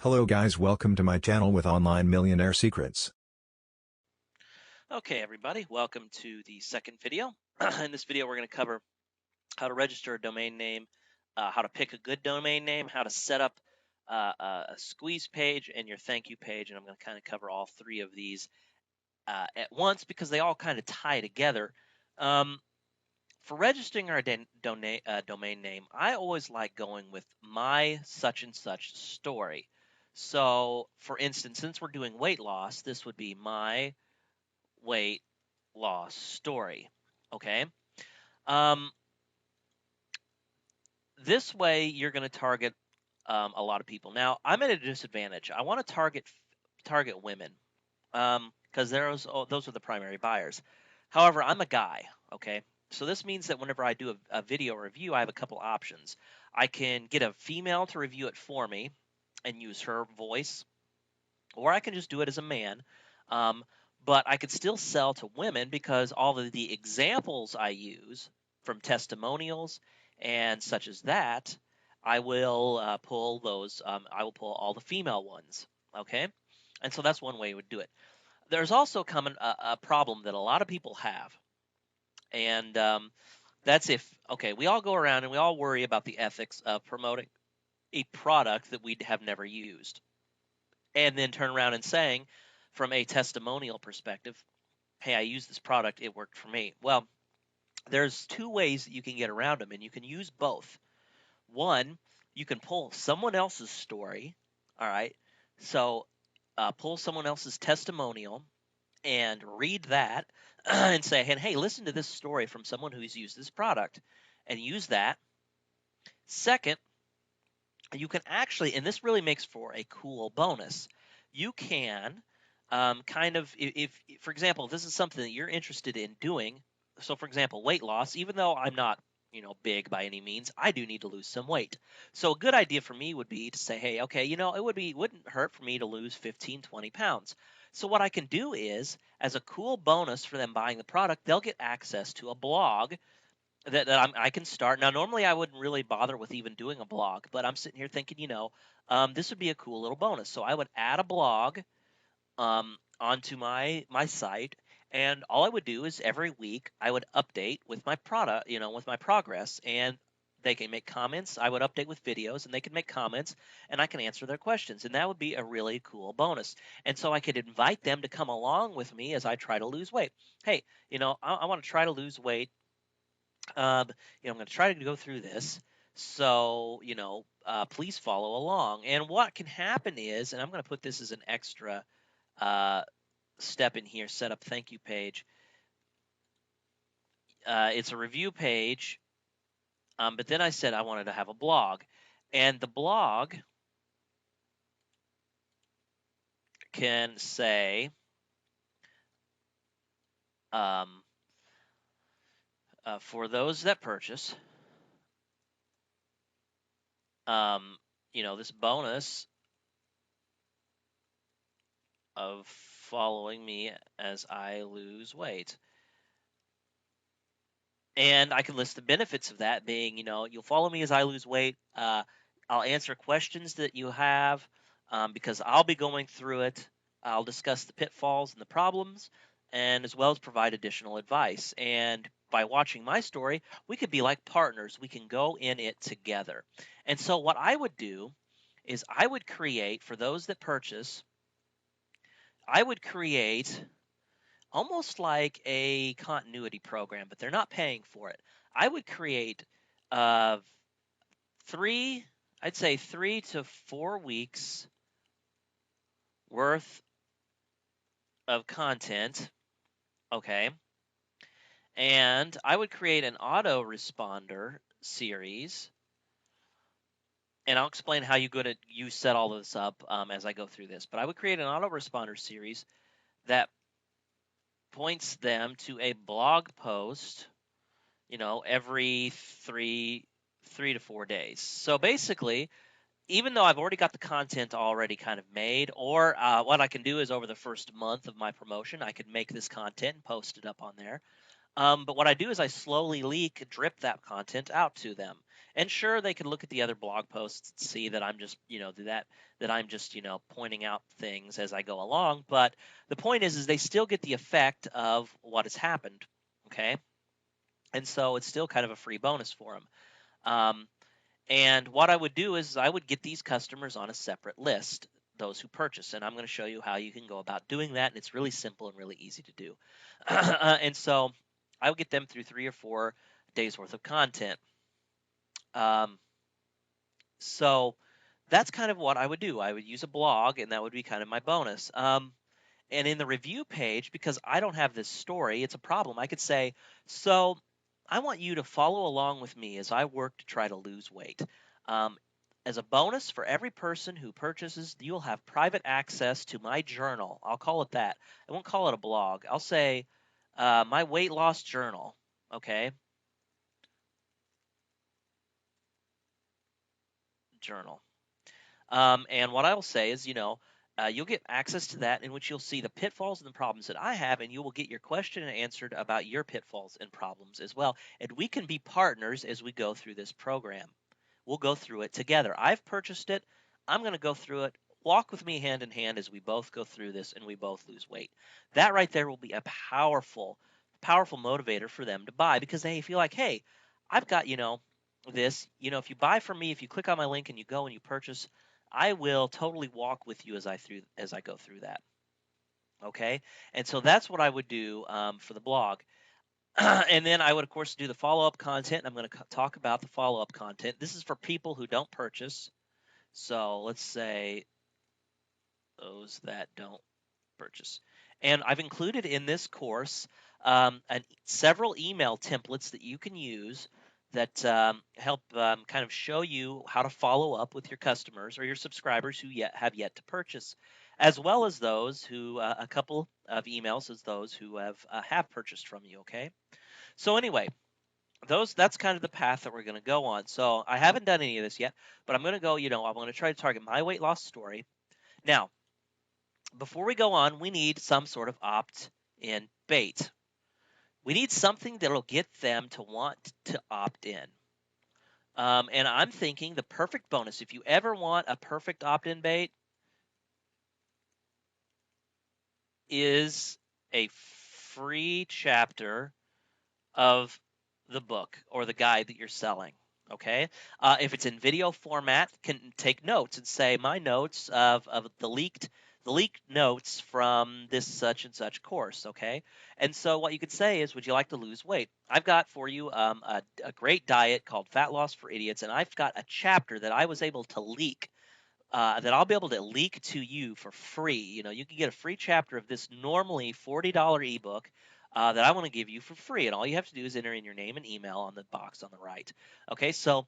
Hello guys, welcome to my channel with online millionaire secrets. Okay, everybody, welcome to the second video. In this video, we're going to cover how to register a domain name, how to pick a good domain name, how to set up a squeeze page and your thank you page. And I'm going to kind of cover all three of these at once because they all kind of tie together. Um, for registering our domain name, I always like going with my such and such story. So, for instance, since we're doing weight loss, this would be my weight loss story. Okay. Um, this way, you're going to target a lot of people. Now, I'm at a disadvantage. I want to target women because those are the primary buyers. However, I'm a guy. Okay. So this means that whenever I do a video review, I have a couple options. I can get a female to review it for me and use her voice, or I can just do it as a man. Um, but I could still sell to women because all of the examples I use from testimonials and such as that, I will pull those. I will pull all the female ones. Okay, and so that's one way you would do it. There's also a problem that a lot of people have, and that's if we all go around and we all worry about the ethics of promoting a product that we have never used and then turn around and saying, from a testimonial perspective, hey, I used this product, it worked for me. Well, there's two ways that you can get around them, and you can use both. One, you can pull someone else's story, all right? So pull someone else's testimonial and read that and say, hey, listen to this story from someone who's used this product, and use that. Second, you can actually, and this really makes for a cool bonus, you can kind of, if, for example, this is something that you're interested in doing. So, for example, weight loss, even though I'm not, big by any means, I do need to lose some weight. So a good idea for me would be to say, hey, okay, wouldn't hurt for me to lose 15, 20 pounds. So what I can do is, as a cool bonus for them buying the product, they'll get access to a blog that I can start. Now, normally I wouldn't really bother with even doing a blog, but I'm sitting here thinking, this would be a cool little bonus. So I would add a blog onto my site, and all I would do is every week I would update with my product, with my progress, and they can make comments. I would update with videos, and they can make comments, and I can answer their questions, and that would be a really cool bonus. And so I could invite them to come along with me as I try to lose weight. Hey, I want to try to lose weight. um, I'm going to try to go through this. So, please follow along. And what can happen is, and I'm going to put this as an extra uh, step in here, set up thank you page. It's a review page, but then I said I wanted to have a blog. And the blog can say, um, for those that purchase, um, this bonus of following me as I lose weight. And I can list the benefits of that being, you'll follow me as I lose weight. I'll answer questions that you have because I'll be going through it. I'll discuss the pitfalls and the problems, and as well as provide additional advice. And by watching my story, we could be like partners. We can go in it together. And so, what I would do is I would create, for those that purchase, I would create almost like a continuity program, but they're not paying for it. I would create uh, three, I'd say 3 to 4 weeks worth of content. Okay. And I would create an autoresponder series. And I'll explain how you set all this up as I go through this. But I would create an autoresponder series that points them to a blog post every 3 to 4 days. So basically, even though I've already got the content already kind of made, or what I can do is over the first month of my promotion, I could make this content and post it up on there. But what I do is I slowly drip that content out to them. And sure, they can look at the other blog posts and see that I'm just, that I'm just, pointing out things as I go along. But the point is they still get the effect of what has happened. Okay. And so it's still kind of a free bonus for them. And what I would do is I would get these customers on a separate list, those who purchase. And I'm going to show you how you can go about doing that. And it's really simple and really easy to do. And so I would get them through 3 or 4 days worth of content. So that's kind of what I would do. I would use a blog, and that would be kind of my bonus. And in the review page, because I don't have this story, it's a problem. I could say, so I want you to follow along with me as I work to try to lose weight. Um, as a bonus for every person who purchases, you'll have private access to my journal. I'll call it that. I won't call it a blog. I'll say my weight loss journal. Okay. Journal. And what I will say is, you'll get access to that in which you'll see the pitfalls and the problems that I have, and you will get your question answered about your pitfalls and problems as well. And we can be partners as we go through this program. We'll go through it together. I've purchased it. I'm going to go through it. Walk with me hand in hand as we both go through this and we both lose weight. That right there will be a powerful, powerful motivator for them to buy because they feel like, hey, I've got, this, if you buy from me, if you click on my link and you go and you purchase, I will totally walk with you as I go through that. Okay, and so that's what I would do for the blog. And then I would, of course, do the follow-up content. I'm going to talk about the follow-up content. This is for people who don't purchase. So let's say those that don't purchase. And I've included in this course several email templates that you can use that help kind of show you how to follow up with your customers or your subscribers who have yet to purchase, as well as those who a couple of emails as those who have purchased from you. Okay. So anyway, that's kind of the path that we're going to go on. So I haven't done any of this yet, but I'm going to go. I'm going to try to target my weight loss story. Now, before we go on, we need some sort of opt-in bait. We need something that'll get them to want to opt in. And I'm thinking the perfect bonus, if you ever want a perfect opt-in bait, is a free chapter of the book or the guide that you're selling. Okay. If it's in video format, can take notes and say my notes of the leaked notes from this such and such course. Okay. And so what you could say is, would you like to lose weight? I've got for you a great diet called Fat Loss for Idiots, and I've got a chapter that I was able to leak. That I'll be able to leak to you for free. You can get a free chapter of this normally $40 ebook that I want to give you for free. And all you have to do is enter in your name and email on the box on the right. Okay, so,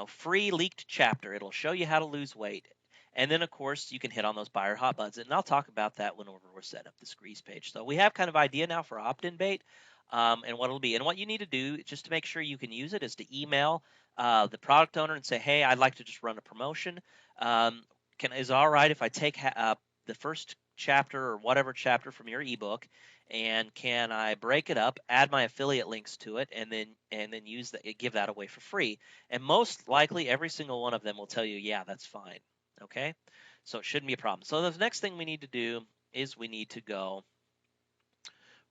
free leaked chapter. It'll show you how to lose weight. And then, of course, you can hit on those buyer hot buttons. And I'll talk about that whenever we're setting up the squeeze page. So we have kind of idea now for opt-in bait and what it'll be. And what you need to do, just to make sure you can use it, is to email the product owner and say, hey, I'd like to just run a promotion. Is it all right if I take the first chapter or whatever chapter from your ebook, and can I break it up, add my affiliate links to it, and then give that away for free? And most likely, every single one of them will tell you, yeah, that's fine. Okay, so it shouldn't be a problem. So the next thing we need to do is we need to go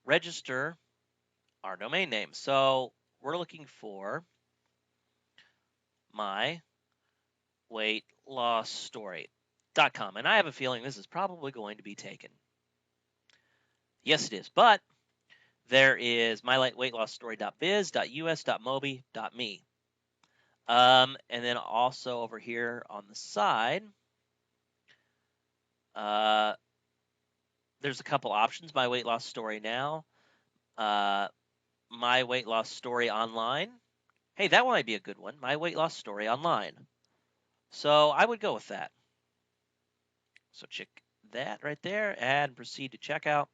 register our domain name. So we're looking for my weight loss story.com. And I have a feeling this is probably going to be taken. Yes, it is. But there is myweightlossstory.biz.us.mobi.me. And then also over here on the side, there's a couple options. My weight loss story now. My weight loss story online. Hey, that might be a good one. My weight loss story online. So I would go with that. So check that right there and proceed to checkout.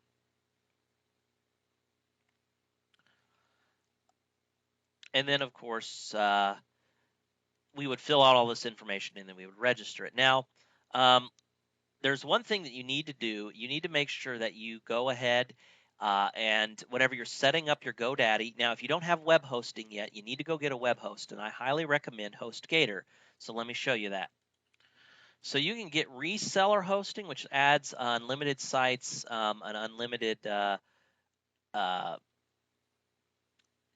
And then, of course, we would fill out all this information and then we would register it. Now, there's one thing that you need to do. You need to make sure that you go ahead And whenever you're setting up your GoDaddy, now if you don't have web hosting yet, you need to go get a web host, and I highly recommend HostGator. So let me show you that. So you can get reseller hosting, which adds unlimited sites, an unlimited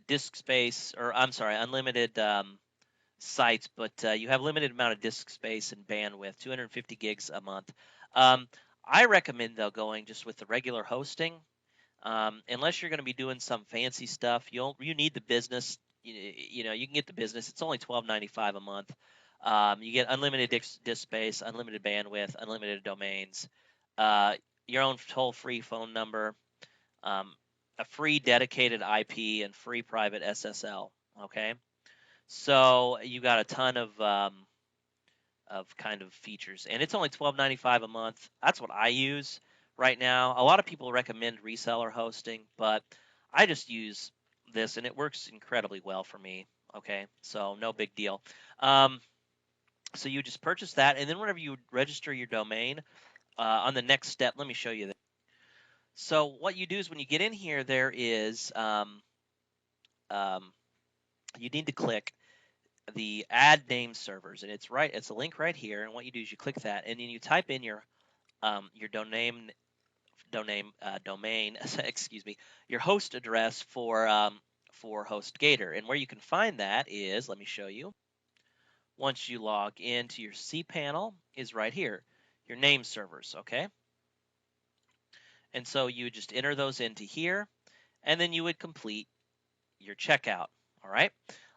disk space, or I'm sorry, unlimited sites, but you have limited amount of disk space and bandwidth, 250 gigs a month. I recommend though going just with the regular hosting, unless you're going to be doing some fancy stuff. You need the business. You know, you can get the business. It's only $12.95 a month. You get unlimited disk space, unlimited bandwidth, unlimited domains, uh, your own toll-free phone number, um, a free dedicated IP, and free private SSL. Okay, so you got a ton of kind of features, and it's only $12.95 a month. That's what I use right now. A lot of people recommend reseller hosting, but I just use this, and it works incredibly well for me. Okay, so no big deal. So you just purchase that, and then whenever you register your domain, on the next step, let me show you that. So what you do is when you get in here, there is you need to click the add name servers, and it's a link right here. And what you do is you click that, and then you type in your domain excuse me, your host address for HostGator. And where you can find that is, let me show you. Once you log into your cPanel, is right here, your name servers. Okay, and so you would just enter those into here, and then you would complete your checkout. All right.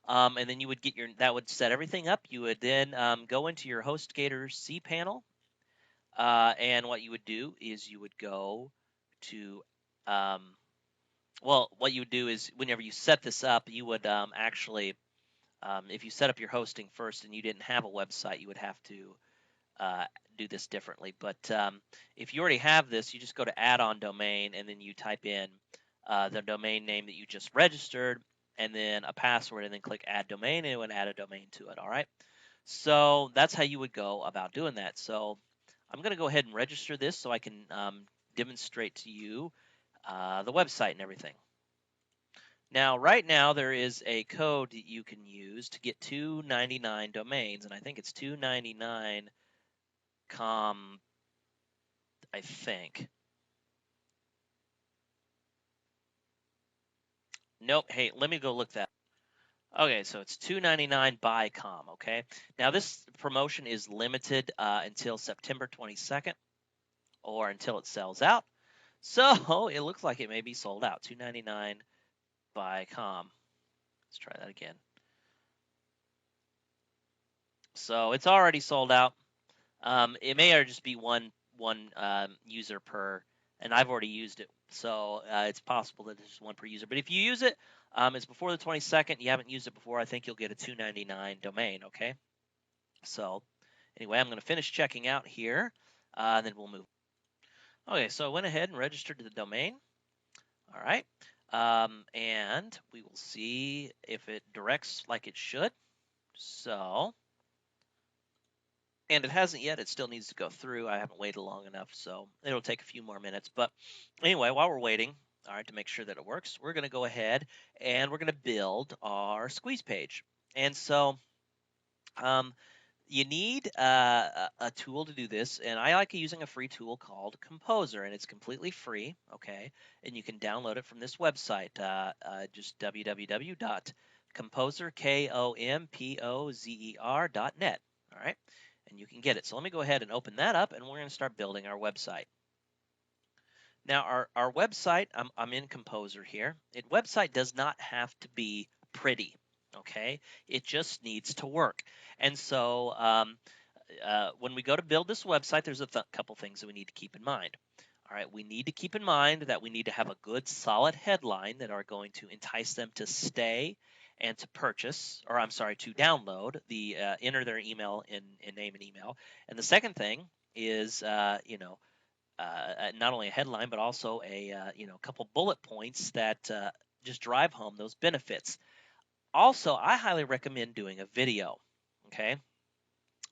And then you would get that would set everything up. You would then go into your HostGator cPanel, and what you would do is you would go to, what you would do is whenever you set this up, you would actually, if you set up your hosting first and you didn't have a website, you would have to do this differently. But if you already have this, you just go to add-on domain, and then you type in the domain name that you just registered, and then a password, and then click add domain, and it would add a domain to it. All right. So that's how you would go about doing that. So I'm going to go ahead and register this so I can demonstrate to you the website and everything. Now, right now, there is a code that you can use to get 299 domains, and I think it's 299 com, I think. Nope. Hey, let me go look that. Okay, so it's $2.99 by com. Okay, now this promotion is limited until September 22nd, or until it sells out. So it looks like it may be sold out. $2.99 by com. Let's try that again. So it's already sold out. It may just be one user per, and I've already used it, so it's possible that there's one per user. But if you use it, it's before the 22nd. You haven't used it before, I think you'll get a $2.99 domain. Okay. So anyway, I'm going to finish checking out here, and then we'll move. Okay, so I went ahead and registered to the domain. All right, and we will see if it directs like it should. So. And it hasn't yet. It still needs to go through. I haven't waited long enough, so it'll take a few more minutes. But anyway, while we're waiting, all right, to make sure that it works, we're going to go ahead and we're going to build our squeeze page. And so you need a tool to do this, and I like using a free tool called Composer, and it's completely free, okay? And you can download it from this website, just www.composer.net, all right? And you can get it. So let me go ahead and open that up, and we're going to start building our website. Now, our website, I'm in Composer here. Website does not have to be pretty, okay? It just needs to work. And so when we go to build this website, there's a couple things that we need to keep in mind. All right, we need to keep in mind that we need to have a good, solid headline that are going to entice them to stay and to purchase, or I'm sorry, to download enter their email in name and email. And the second thing is, not only a headline, but also a couple bullet points that just drive home those benefits. Also, I highly recommend doing a video. Okay,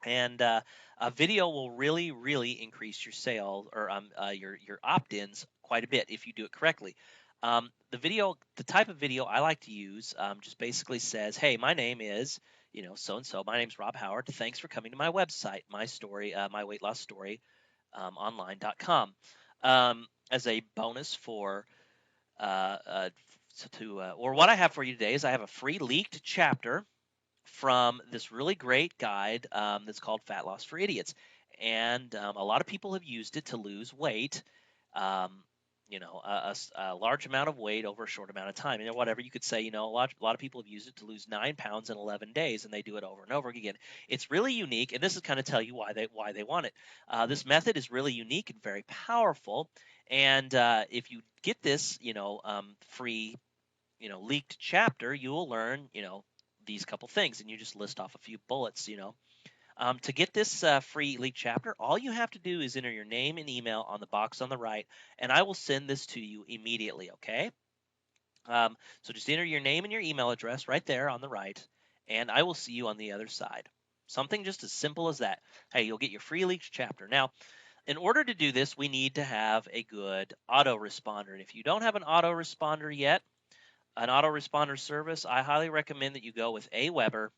And a video will really, really increase your sales or your opt-ins quite a bit if you do it correctly. The type of video I like to use, just basically says, "Hey, my name is, so and so. My name's Rob Howard. Thanks for coming to my website, my story, my weight loss story, online.com." As a bonus for or what I have for you today is I have a free leaked chapter from this really great guide that's called Fat Loss for Idiots. And a lot of people have used it to lose weight, um, a large amount of weight over a short amount of time. And whatever you could say, a lot of people have used it to lose 9 pounds in 11 days, and they do it over and over again. It's really unique, and this is kind of tell you why they want it. This method is really unique and very powerful. And if you get this, free leaked chapter, you will learn, these couple things, and you just list off a few bullets. To get this free leaked chapter, all you have to do is enter your name and email on the box on the right, and I will send this to you immediately. Okay. So just enter your name and your email address right there on the right, and I will see you on the other side. Something just as simple as that. Hey, you'll get your free leaked chapter. Now, in order to do this, we need to have a good autoresponder. And if you don't have an autoresponder yet, an autoresponder service, I highly recommend that you go with Aweber.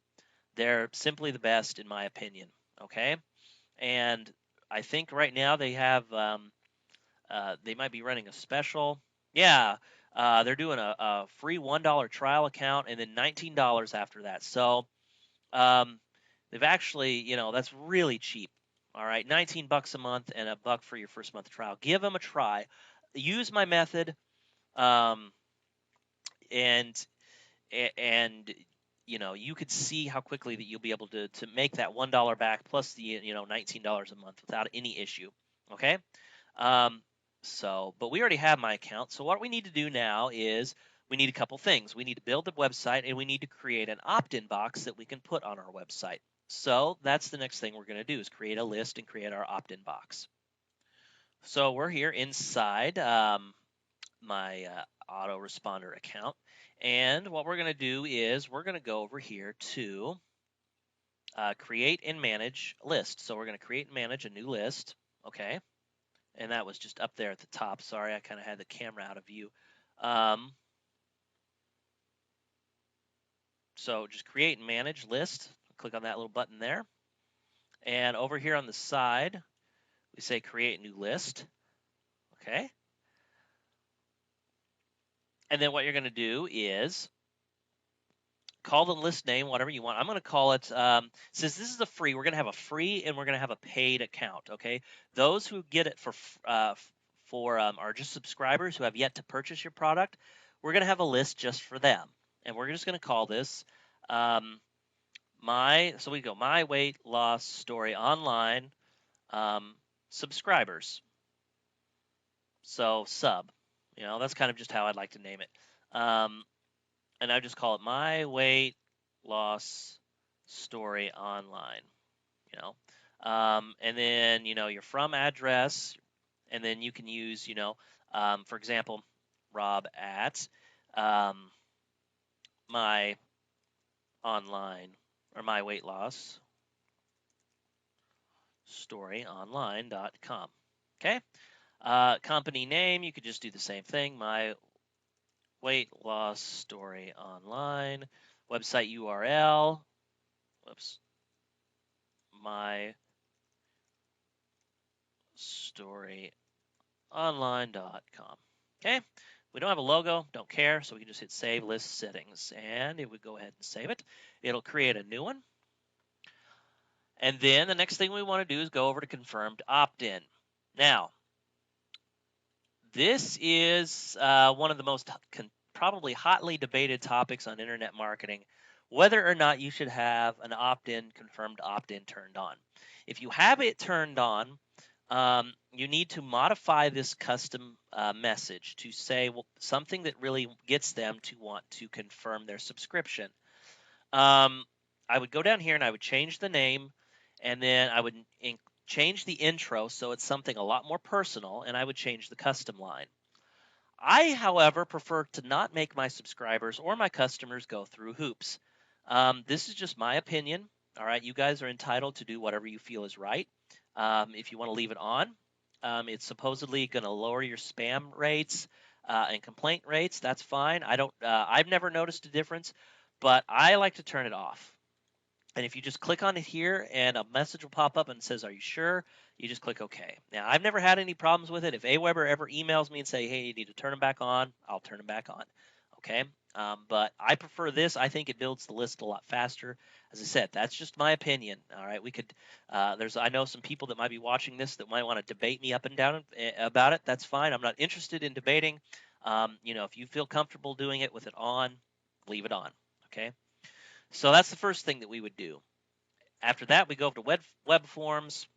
They're simply the best in my opinion. Okay, and I think right now they have they might be running a special. Yeah, they're doing a free $1 trial account and then $19 after that. So they've actually, that's really cheap. All right, 19 bucks a month and a buck for your first month trial. Give them a try. Use my method, um, and and you could see how quickly that you'll be able to make that $1 back plus the $19 a month without any issue. Okay. um, but we already have my account, so what we need to do now is we need a couple things. We need to build the website, and we need to create an opt-in box that we can put on our website. So that's the next thing we're going to do, is create a list and create our opt-in box. So we're here inside my autoresponder account. And what we're going to do is we're going to go over here to create and manage list. So we're going to create and manage a new list. Okay. And that was just up there at the top. Sorry, I kind of had the camera out of view. So just create and manage list. Click on that little button there. And over here on the side, we say create new list. Okay. And then what you're going to do is call the list name whatever you want. I'm going to call it, since this is a free, we're going to have a free and we're going to have a paid account. Okay. Those who get it are just subscribers who have yet to purchase your product. We're going to have a list just for them. And we're just going to call this so we go my weight loss story online subscribers. So sub, that's kind of just how I'd like to name it. And I just call it my weight loss story online, and then, your from address, and then you can use, for example, Rob at my online or my weight loss story online.com. Okay. Company name, you could just do the same thing, my weight loss story online. Website URL, my story online.com. Okay. We don't have a logo, don't care, so we can just hit save list settings, and it would go ahead and save it. It'll create a new one. And then the next thing we want to do is go over to confirmed opt-in. Now, this is one of the most probably hotly debated topics on internet marketing, whether or not you should have an opt-in, confirmed opt-in turned on. If you have it turned on, you need to modify this custom message to say something that really gets them to want to confirm their subscription. I would go down here and I would change the name, and then I would change the intro so it's something a lot more personal, and I would change the custom line. I, however, prefer to not make my subscribers or my customers go through hoops. This is just my opinion. All right, you guys are entitled to do whatever you feel is right. If you want to leave it on, it's supposedly going to lower your spam rates and complaint rates. That's fine. I don't. I've never noticed a difference, but I like to turn it off. And if you just click on it here and a message will pop up and says, "Are you sure?" You just click OK. Now, I've never had any problems with it. If Aweber ever emails me and say, "Hey, you need to turn them back on," I'll turn them back on. Okay. But I prefer this. I think it builds the list a lot faster. As I said, that's just my opinion. All right. We could, I know some people that might be watching this that might want to debate me up and down about it. That's fine. I'm not interested in debating. If you feel comfortable doing it with it on, leave it on. Okay. So that's the first thing that we would do. After that, we go over to web forms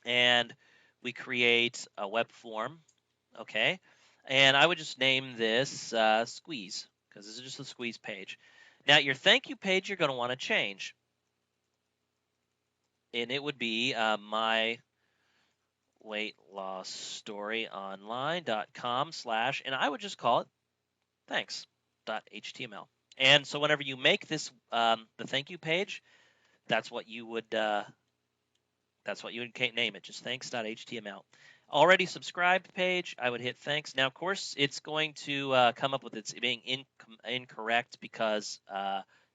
and we create a web form. Okay. And I would just name this squeeze because this is just a squeeze page. Now, your thank you page, you're going to want to change. And it would be my weight loss story online.com/ and I would just call it thanks.html. And so whenever you make this the thank you page, that's what you would name it, just thanks.html. Already subscribed page, I would hit thanks. Now, of course, it's going to come up with it being incorrect because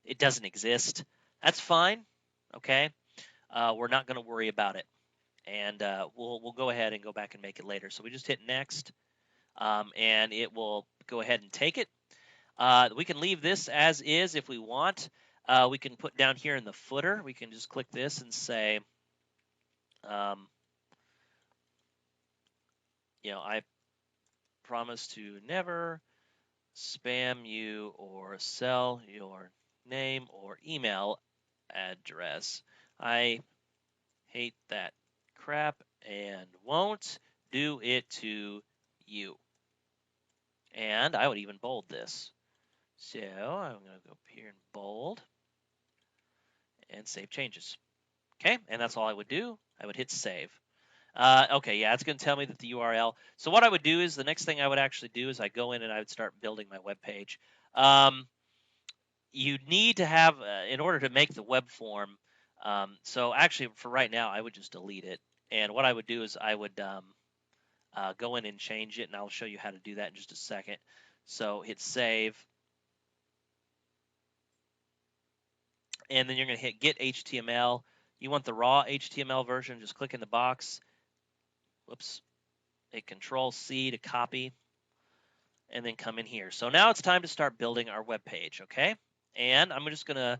it doesn't exist. That's fine. Okay, we're not going to worry about it, and we'll go ahead and go back and make it later. So we just hit next, and it will go ahead and take it. We can leave this as is if we want. We can put down here in the footer. We can just click this and say, I promise to never spam you or sell your name or email address. I hate that crap and won't do it to you. And I would even bold this. So I'm going to go up here and bold and save changes. Okay, and that's all I would do. I would hit save. Okay, yeah, it's going to tell me that the URL. So what I would do is the next thing I would actually do is I go in and I would start building my web page. You need to have, in order to make the web form, so actually for right now, I would just delete it. And what I would do is I would go in and change it, and I'll show you how to do that in just a second. So hit save. And then you're going to hit get HTML. You want the raw HTML version, just click in the box. Whoops. Hit Control-C to copy, and then come in here. So now it's time to start building our web page, okay? And I'm just going to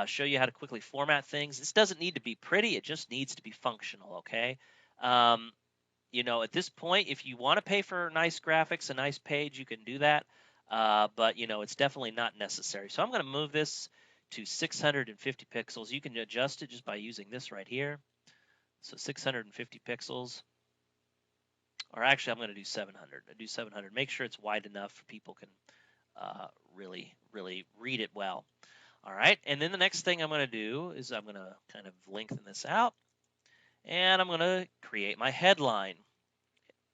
show you how to quickly format things. This doesn't need to be pretty. It just needs to be functional, okay? At this point, if you want to pay for nice graphics, a nice page, you can do that. But, it's definitely not necessary. So I'm going to move this to 650 pixels. You can adjust it just by using this right here. So 650 pixels. Or actually, I'm going to do 700. I do 700. Make sure it's wide enough for people can really, really read it well. All right. And then the next thing I'm going to do is I'm going to kind of lengthen this out. And I'm going to create my headline.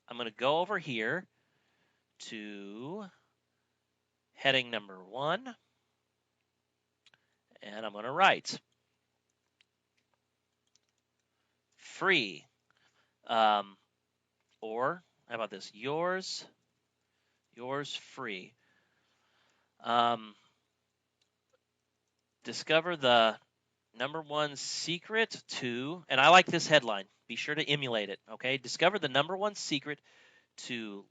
I'm going to go over here to heading number 1. And I'm going to write free. Or how about this? Yours free. Discover the number 1 secret to, and I like this headline. Be sure to emulate it, okay? Discover the number 1 secret to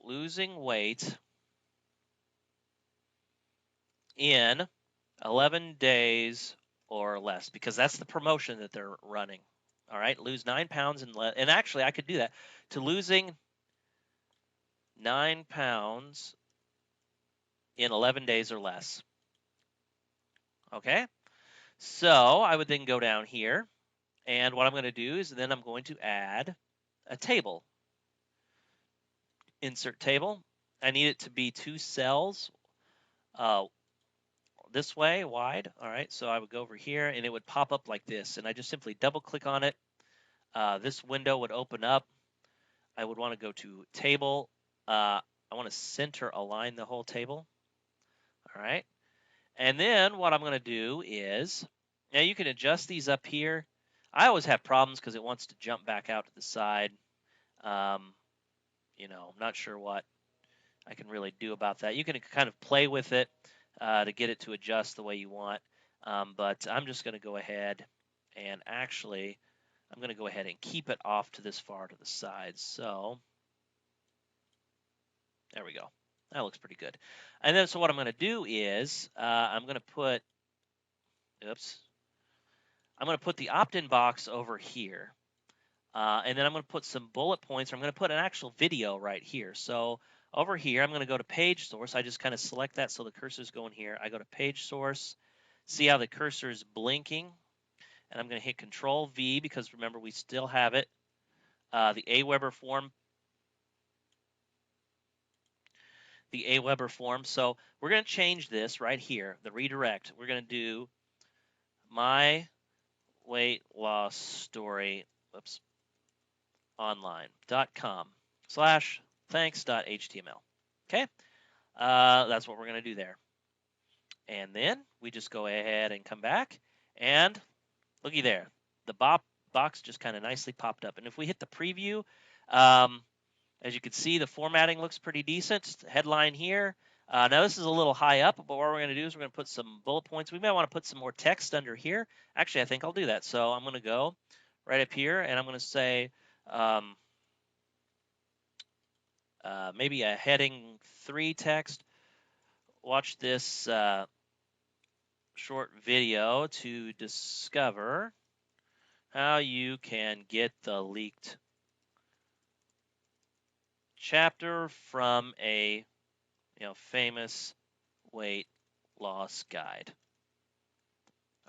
losing weight in 11 days or less, because that's the promotion that they're running. All right, lose 9 pounds and actually I could do that, to losing 9 pounds in 11 days or less. Okay, so I would then go down here, and what I'm going to do is then I'm going to add a table. Insert table. I need it to be 2 cells this way wide. All right, so I would go over here and it would pop up like this, and I just simply double click on it. This window would open up. I would want to go to table. I want to center align the whole table. All right, and then what I'm going to do is Now you can adjust these up here. I always have problems because it wants to jump back out to the side. You know, I'm not sure what I can really do about that. You can kind of play with it to get it to adjust the way you want. But I'm just going to go ahead and actually, I'm going to go ahead and keep it off to this far to the side. So there we go. That looks pretty good. And then so what I'm going to do is I'm going to put, I'm going to put the opt-in box over here. And then I'm going to put some bullet points. I'm going to put an actual video right here. So over here, I'm going to go to page source. I just kind of select that so the cursor is going here. I go to page source. See how the cursor is blinking? And I'm going to hit Control V because remember, we still have it. The Aweber form. The Aweber form. So we're going to change this right here, the redirect. We're going to do my weight loss story. online.com/thanks.html. Okay, that's what we're going to do there. And then we just go ahead and come back, and looky there, the box just kind of nicely popped up. And if we hit the preview, as you can see, the formatting looks pretty decent. Headline here. Now this is a little high up, but what we're going to do is we're going to put some bullet points. We might want to put some more text under here. Actually, I think I'll do that. So I'm going to go right up here, and I'm going to say maybe a heading 3 text. Watch this short video to discover how you can get the leaked chapter from a famous weight loss guide.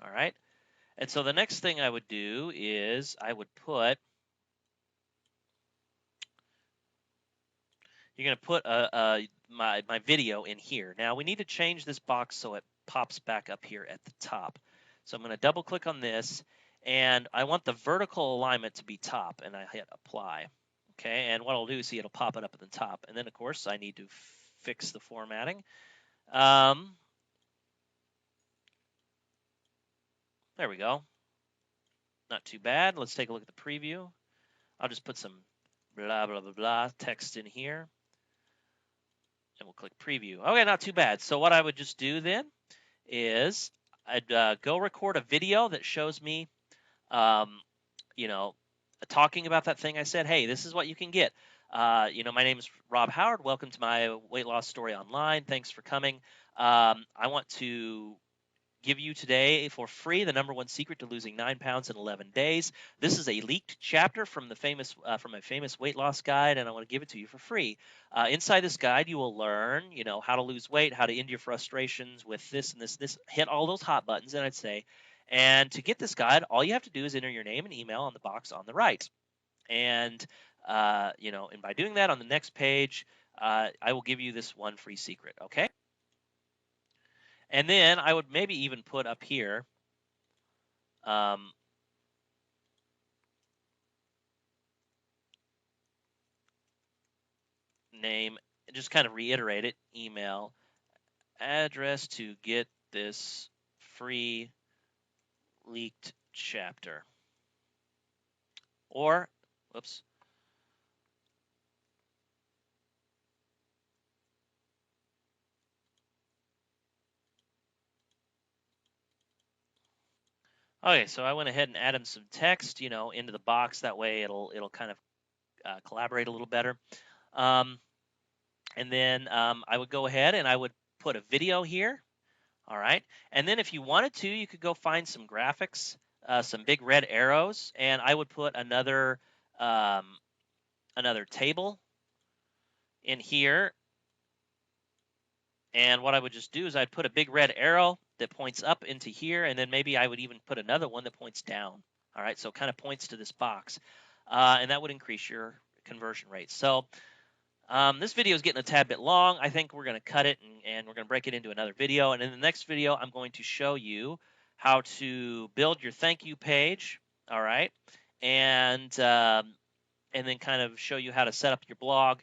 All right. And so the next thing I would do is I would put, you're going to put my video in here. Now we need to change this box so it pops back up here at the top. So I'm going to double click on this, and I want the vertical alignment to be top, and I hit apply. Okay, and what I'll do is see it'll pop it up at the top. And then of course I need to fix the formatting. There we go. Not too bad. Let's take a look at the preview. I'll just put some blah, blah, blah, blah text in here. And we'll click preview. Okay, not too bad. So what I would just do then is I'd go record a video that shows me, talking about that thing I said. Hey, this is what you can get. My name is Rob Howard. Welcome to my weight loss story online. Thanks for coming. I want to give you today for free the #1 secret to losing 9 pounds in 11 days. This is a leaked chapter from the from my famous weight loss guide, and I want to give it to you for free. Inside this guide, you will learn, how to lose weight, how to end your frustrations with this and this. Hit all those hot buttons, and I'd say, and to get this guide, all you have to do is enter your name and email on the box on the right. And and by doing that on the next page, I will give you this one free secret. Okay. And then I would maybe even put up here, name, just kind of reiterate it, email, address to get this free leaked chapter. Or, whoops. Okay, so I went ahead and added some text, into the box. That way it'll kind of collaborate a little better. And then I would go ahead and I would put a video here. All right. And then if you wanted to, you could go find some graphics, some big red arrows, and I would put another table in here. And what I would just do is I'd put a big red arrow that points up into here, and then maybe I would even put another one that points down. All right, so it kind of points to this box, and that would increase your conversion rate. So this video is getting a tad bit long. I think we're going to cut it and we're going to break it into another video. And in the next video, I'm going to show you how to build your thank you page. All right, and then kind of show you how to set up your blog.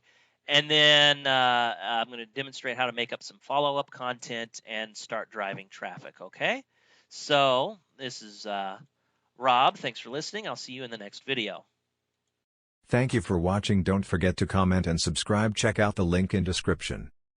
And then I'm going to demonstrate how to make up some follow-up content and start driving traffic, okay? So this is Rob. Thanks for listening. I'll see you in the next video. Thank you for watching. Don't forget to comment and subscribe. Check out the link in description.